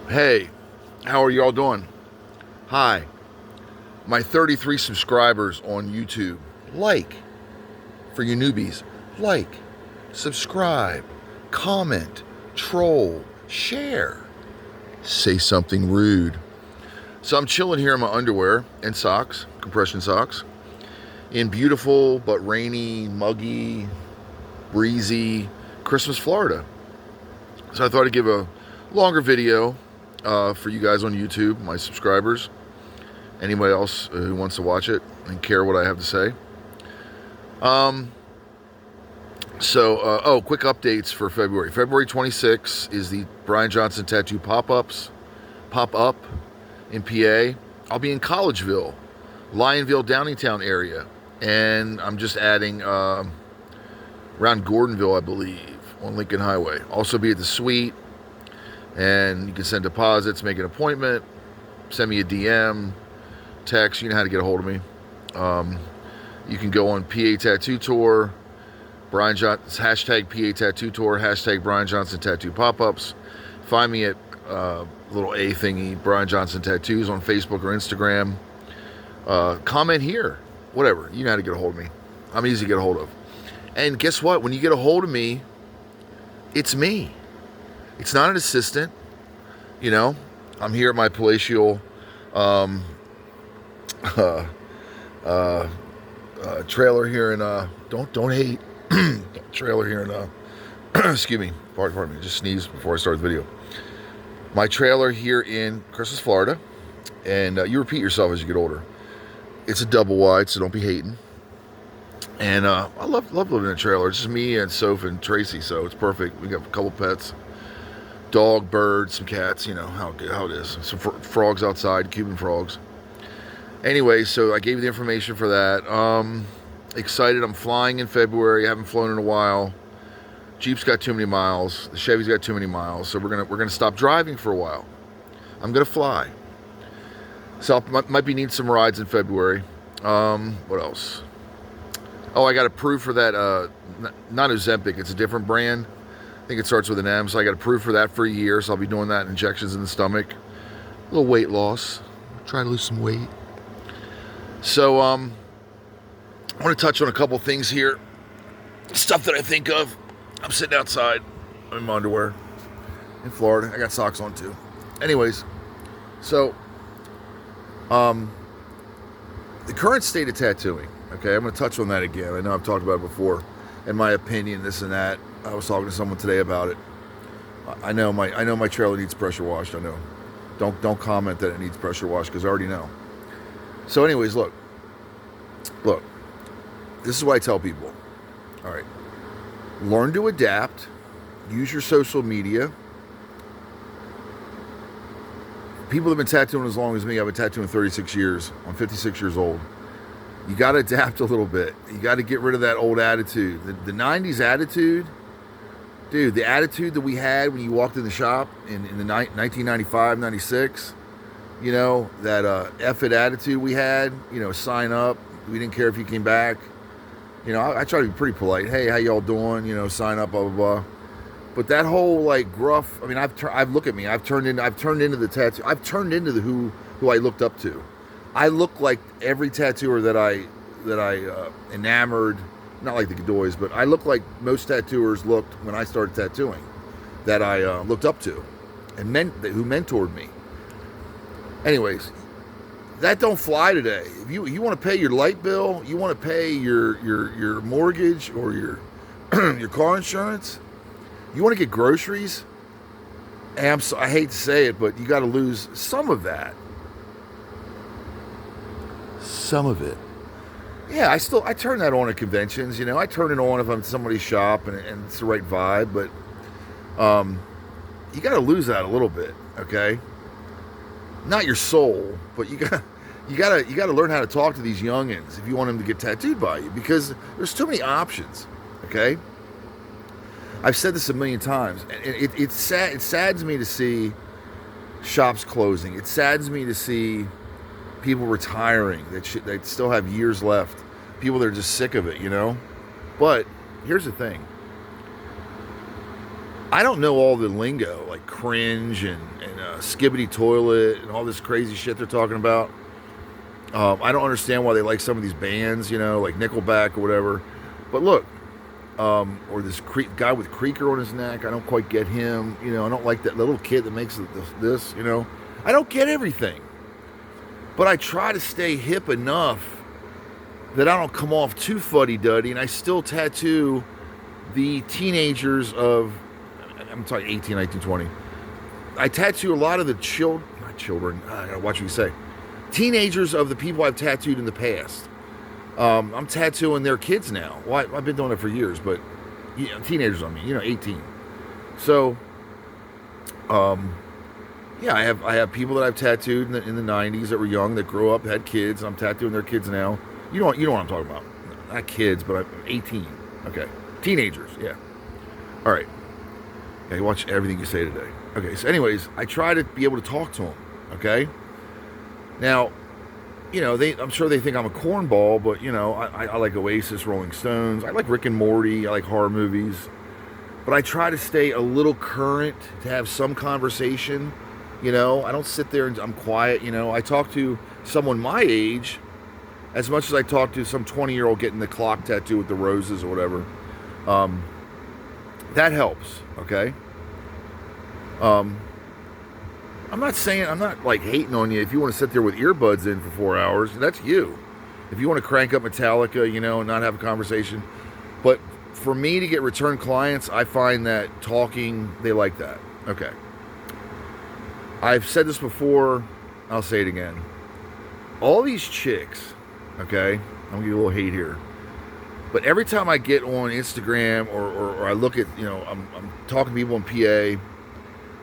Hey, how are y'all doing? Hi, my 33 subscribers on YouTube. Like, for you newbies, like, subscribe, comment, troll, share, say something rude. So I'm chilling here in my underwear and socks, compression socks, in beautiful but rainy, muggy, breezy Christmas, Florida. So I thought I'd give a longer video for you guys on YouTube, my subscribers, anybody else who wants to watch it and care what I have to say. Quick updates for February. February 26th is the Brian Johnson Tattoo pop-up in PA. I'll be in Collegeville, Lionville, Downingtown area, and I'm just adding around Gordonville, I believe, on Lincoln Highway. Also be at the Suite, and you can send deposits, make an appointment, send me a DM, text. You know how to get a hold of me. You can go on PA Tattoo Tour, Brian Johnson, hashtag PA Tattoo Tour, hashtag Brian Johnson Tattoo Pop-Ups. Find me at little A thingy, Brian Johnson Tattoos on Facebook or Instagram. Comment here, whatever. You know how to get a hold of me. I'm easy to get a hold of. And guess what? When you get a hold of me, it's me. It's not an assistant. You know, I'm here at my palatial trailer here in don't hate trailer here in excuse me, pardon me, just sneezed before I started the video. My trailer here in Christmas, Florida, and you repeat yourself as you get older. It's a double wide, so don't be hating. And I love living in a trailer. It's just me and Soph and Tracy, so it's perfect. We got a couple pets, dog, bird, some cats. You know how it is. Some frogs outside, Cuban frogs. Anyway, so I gave you the information for that. Excited. I'm flying in February. I haven't flown in a while. Jeep's got too many miles. The Chevy's got too many miles. So we're gonna stop driving for a while. I'm gonna fly. So I might be needing some rides in February. What else? Oh, I got approved for that. Not Ozempic. It's a different brand. I think it starts with an M. So I got approved for that for a year. So I'll be doing that. Injections in the stomach. A little weight loss. Trying to lose some weight. So I want to touch on a couple things here. Stuff that I think of. I'm sitting outside in my underwear in Florida. I got socks on too. Anyways, so the current state of tattooing. Okay, I'm going to touch on that again. I know I've talked about it before. In my opinion, this and that. I was talking to someone today about it. I know my trailer needs pressure washed. I know. Don't comment that it needs pressure washed because I already know. So, anyways, look. This is what I tell people. All right. Learn to adapt. Use your social media. People that have been tattooing as long as me. I've been tattooing 36 years. I'm 56 years old. You got to adapt a little bit. You got to get rid of that old attitude. The 90s attitude, dude, the attitude that we had when you walked in the shop in the 1995, 96, you know, that F it attitude we had, you know, sign up. We didn't care if you came back. You know, I try to be pretty polite. Hey, how y'all doing? You know, sign up, blah, blah, blah. But that whole, like, gruff, I mean, look at me. I've turned into the tattoo. I've turned into who I looked up to. I look like every tattooer that I enamored, not like the Godoys, but I look like most tattooers looked when I started tattooing, that I looked up to, and who mentored me. Anyways, that don't fly today. If you want to pay your light bill, you want to pay your mortgage or your your car insurance, you want to get groceries, and I hate to say it, but you got to lose some of that. Some of it. Yeah, I turn that on at conventions, you know. I turn it on if I'm at somebody's shop and it's the right vibe, but you got to lose that a little bit, okay? Not your soul, but you got to learn how to talk to these youngins if you want them to get tattooed by you, because there's too many options, okay? I've said this a million times, and it's sad. It saddens me to see shops closing. It saddens me to see people retiring that still have years left. People that are just sick of it, you know. But here's the thing: I don't know all the lingo, like cringe and skibbity toilet and all this crazy shit they're talking about. I don't understand why they like some of these bands, like Nickelback or whatever. But look, or this guy with Creaker on his neck, I don't quite get him. I don't like that little kid that makes this. I don't get everything. But I try to stay hip enough that I don't come off too fuddy-duddy, and I still tattoo the teenagers of, I'm talking 18, 19, 20. I tattoo a lot of the not children, I gotta watch what you say. Teenagers of the people I've tattooed in the past. I'm tattooing their kids now. Well, I've been doing it for years, but teenagers on me, 18. So, yeah, I have people that I've tattooed in the 90s that were young, that grew up, had kids, and I'm tattooing their kids now. You know what I'm talking about. Not kids, but I'm 18. Okay. Teenagers, yeah. All right. Yeah, you watch everything you say today. Okay, so anyways, I try to be able to talk to them, okay? Now, I'm sure they think I'm a cornball, but, I like Oasis, Rolling Stones. I like Rick and Morty. I like horror movies. But I try to stay a little current, to have some conversation. I don't sit there and I'm quiet. I talk to someone my age as much as I talk to some 20-year-old getting the clock tattoo with the roses or whatever. That helps, okay? I'm not like hating on you. If you want to sit there with earbuds in for 4 hours, that's you. If you want to crank up Metallica, and not have a conversation. But for me to get return clients, I find that talking, they like that. Okay. I've said this before, I'll say it again. All these chicks, okay, I'm gonna give you a little hate here, but every time I get on Instagram or I look at, I'm talking to people in PA,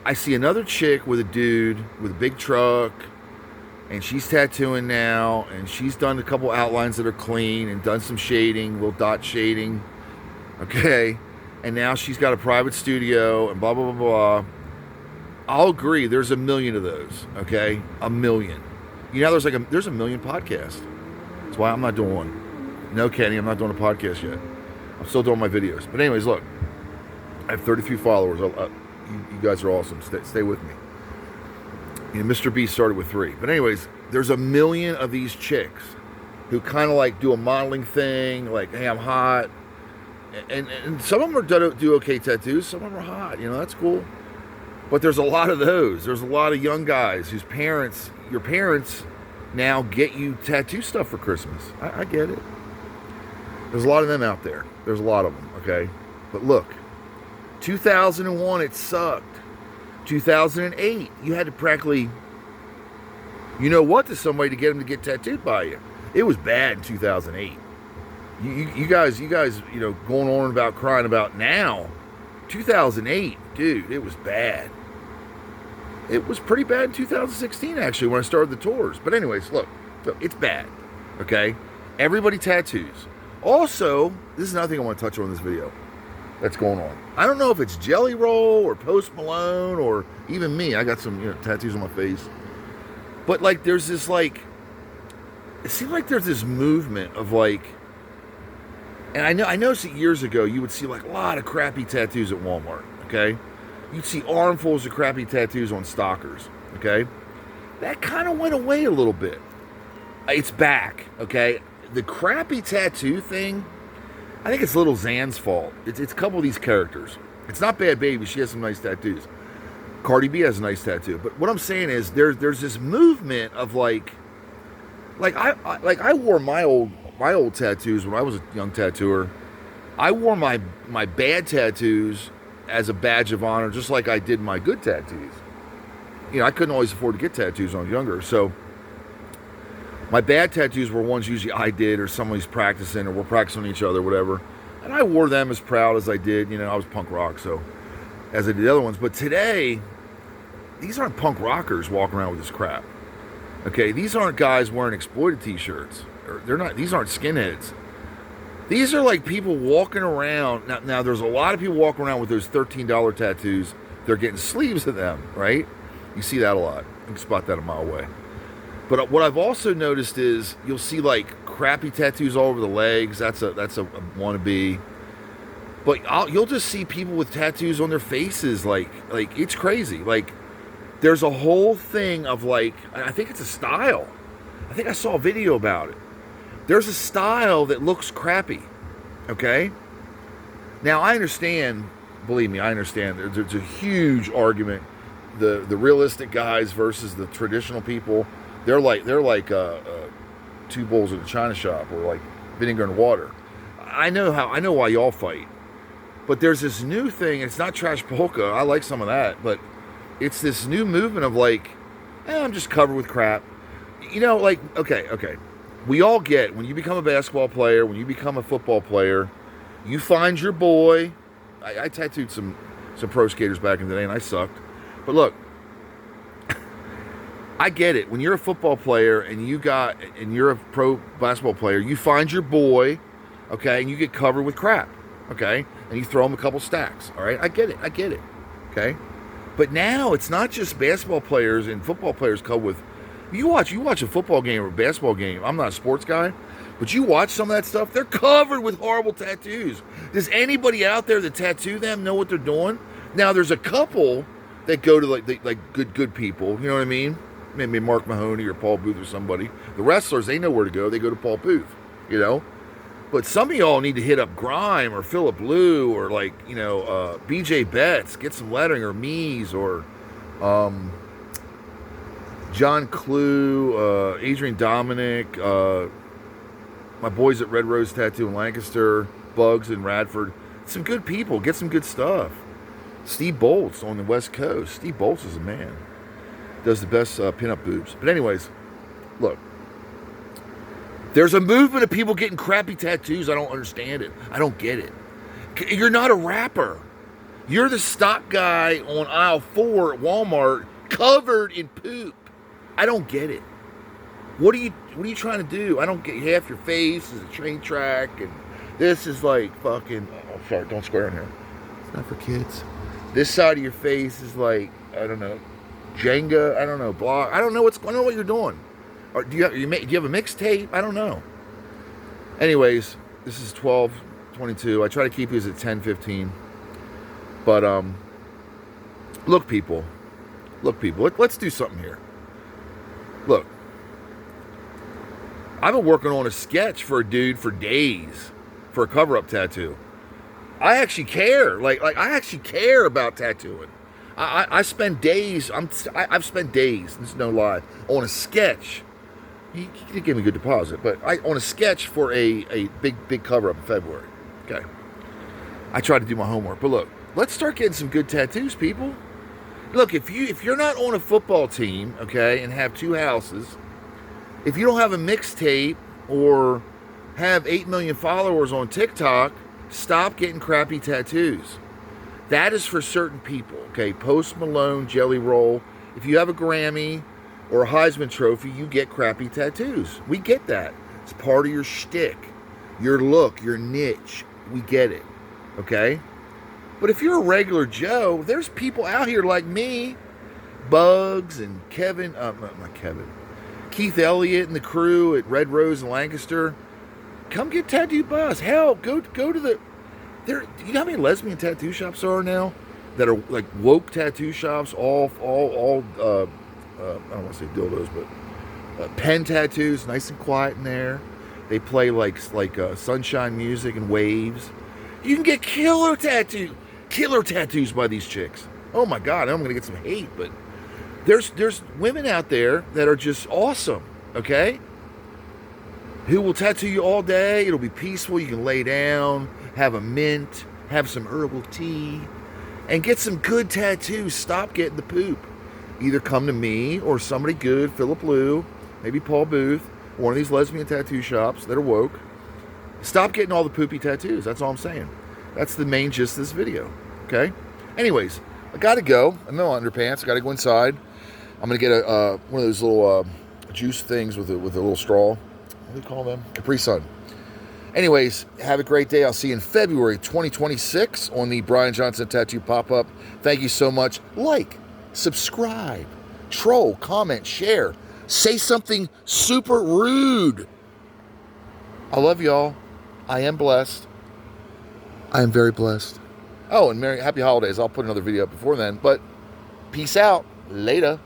I see another chick with a dude with a big truck, and she's tattooing now, and she's done a couple outlines that are clean and done some shading, little dot shading, okay, and now she's got a private studio and blah, blah, blah, blah. I'll agree, there's a million of those, okay, a million. There's a million podcasts. That's why I'm not doing one. No, Kenny, I'm not doing a podcast yet. I'm still doing my videos. But anyways, look, I have 33 followers. You guys are awesome. Stay with me. Mr. B started with 3. But anyways, there's a million of these chicks who kind of like do a modeling thing, like, hey, I'm hot. And some of them do okay tattoos. Some of them are hot. That's cool. But there's a lot of those. There's a lot of young guys whose your parents now get you tattoo stuff for Christmas. I get it. There's a lot of them out there. There's a lot of them, okay? But look, 2001, it sucked. 2008, you had to practically, to somebody to get them to get tattooed by you. It was bad in 2008. You guys, going on about crying about now. 2008, dude, it was bad. It was pretty bad in 2016, actually, when I started the tours. But anyways, look, it's bad, okay? Everybody tattoos. Also, this is another thing I want to touch on in this video that's going on. I don't know if it's Jelly Roll or Post Malone or even me. I got some tattoos on my face. But, there's this, it seems like there's this movement of, and I noticed that years ago, you would see, a lot of crappy tattoos at Walmart, okay? You'd see armfuls of crappy tattoos on stalkers, okay? That kind of went away a little bit. It's back, okay? The crappy tattoo thing, I think it's Little Xan's fault. It's a couple of these characters. It's not Bad Baby. She has some nice tattoos. Cardi B has a nice tattoo. But what I'm saying is there's this movement of I wore my old tattoos when I was a young tattooer. I wore my bad tattoos as a badge of honor, just like I did my good tattoos. I couldn't always afford to get tattoos when I was younger, so my bad tattoos were ones usually I did or somebody's practicing or we're practicing on each other, whatever. And I wore them as proud as I did. I was punk rock, so as I did the other ones. But today, these aren't punk rockers walking around with this crap. Okay, these aren't guys wearing exploited t-shirts. These aren't skinheads. These are people walking around. Now there's a lot of people walking around with those $13 tattoos. They're getting sleeves of them, right? You see that a lot. You can spot that a mile away. But what I've also noticed is you'll see crappy tattoos all over the legs. That's a wannabe. But you'll just see people with tattoos on their faces, like it's crazy. Like there's a whole thing of like, I think it's a style. I think I saw a video about it. There's a style that looks crappy, okay? Now I understand, believe me, I understand. There's a huge argument. The realistic guys versus the traditional people. They're like two bowls at a china shop, or like vinegar and water. I know why y'all fight. But there's this new thing. It's not trash polka. I like some of that, but it's this new movement of like, I'm just covered with crap. You know, like, okay. We all get, when you become a basketball player, when you become a football player, you find your boy. I tattooed some pro skaters back in the day, and I sucked. But look, I get it. When you're a football player and you're a pro basketball player, you find your boy, okay, and you get covered with crap, okay, and you throw him a couple stacks, all right? I get it, okay? But now it's not just basketball players and football players covered with. You watch a football game or a basketball game. I'm not a sports guy, but you watch some of that stuff. They're covered with horrible tattoos. Does anybody out there that tattoo them know what they're doing? Now there's a couple that go to like good people. You know what I mean? Maybe Mark Mahoney or Paul Booth or somebody. The wrestlers, they know where to go. They go to Paul Booth. You know. But some of y'all need to hit up Grime or Philip Liu or BJ Betts, get some lettering, or Mies, or John Clue, Adrian Dominic, my boys at Red Rose Tattoo in Lancaster, Bugs in Radford. Some good people. Get some good stuff. Steve Bolts on the West Coast. Steve Bolts is a man. Does the best pinup boobs. But anyways, look. There's a movement of people getting crappy tattoos. I don't understand it. I don't get it. You're not a rapper. You're the stock guy on aisle 4 at Walmart covered in poop. I don't get it. What are you trying to do? I don't get. Half your face is a train track, and this is like fucking. Oh, sorry, don't square in here. It's not for kids. This side of your face is like, I don't know, Jenga. I don't know, block. I don't know what you're doing. Or do you have a mixtape? I don't know. Anyways, this is 12:22. I try to keep these at 10:15. But look, people. Let's do something here. Look, I've been working on a sketch for a dude for days for a cover-up tattoo. I actually care. Like I actually care about tattooing. I spend days. I've spent days. This is no lie, on a sketch. He did give me a good deposit, but on a sketch for a big cover-up in February. Okay. I tried to do my homework, but look, let's start getting some good tattoos, people. Look, if you're not on a football team, okay, and have 2 houses, if you don't have a mixtape or have 8 million followers on TikTok, stop getting crappy tattoos. That is for certain people, okay? Post Malone, Jelly Roll. If you have a Grammy or a Heisman Trophy, you get crappy tattoos. We get that. It's part of your shtick, your look, your niche. We get it, okay? But if you're a regular Joe, there's people out here like me, Bugs and Keith Elliott and the crew at Red Rose in Lancaster. Come get tattooed by us. Hell, go to the. You know how many lesbian tattoo shops there are now that are like woke tattoo shops? All I don't want to say dildos, but pen tattoos, nice and quiet in there. They play like sunshine music and waves. You can get killer tattoos by these chicks. Oh my God, I'm gonna get some hate, but there's women out there that are just awesome, okay? Who will tattoo you all day. It'll be peaceful. You can lay down, have a mint, have some herbal tea, and get some good tattoos. Stop getting the poop. Either come to me or somebody good, Philip Liu, maybe Paul Booth, one of these lesbian tattoo shops that are woke. Stop getting all the poopy tattoos. That's all I'm saying. That's the main gist of this video, okay? Anyways, I gotta go. I'm in my underpants. I gotta go inside. I'm gonna get one of those little juice things with a little straw. What do you call them? Capri Sun. Anyways, have a great day. I'll see you in February 2026 on the Brian Johnson Tattoo Pop-Up. Thank you so much. Like, subscribe, troll, comment, share. Say something super rude. I love y'all. I am blessed. I am very blessed. Oh, and happy holidays. I'll put another video up before then, but peace out. Later.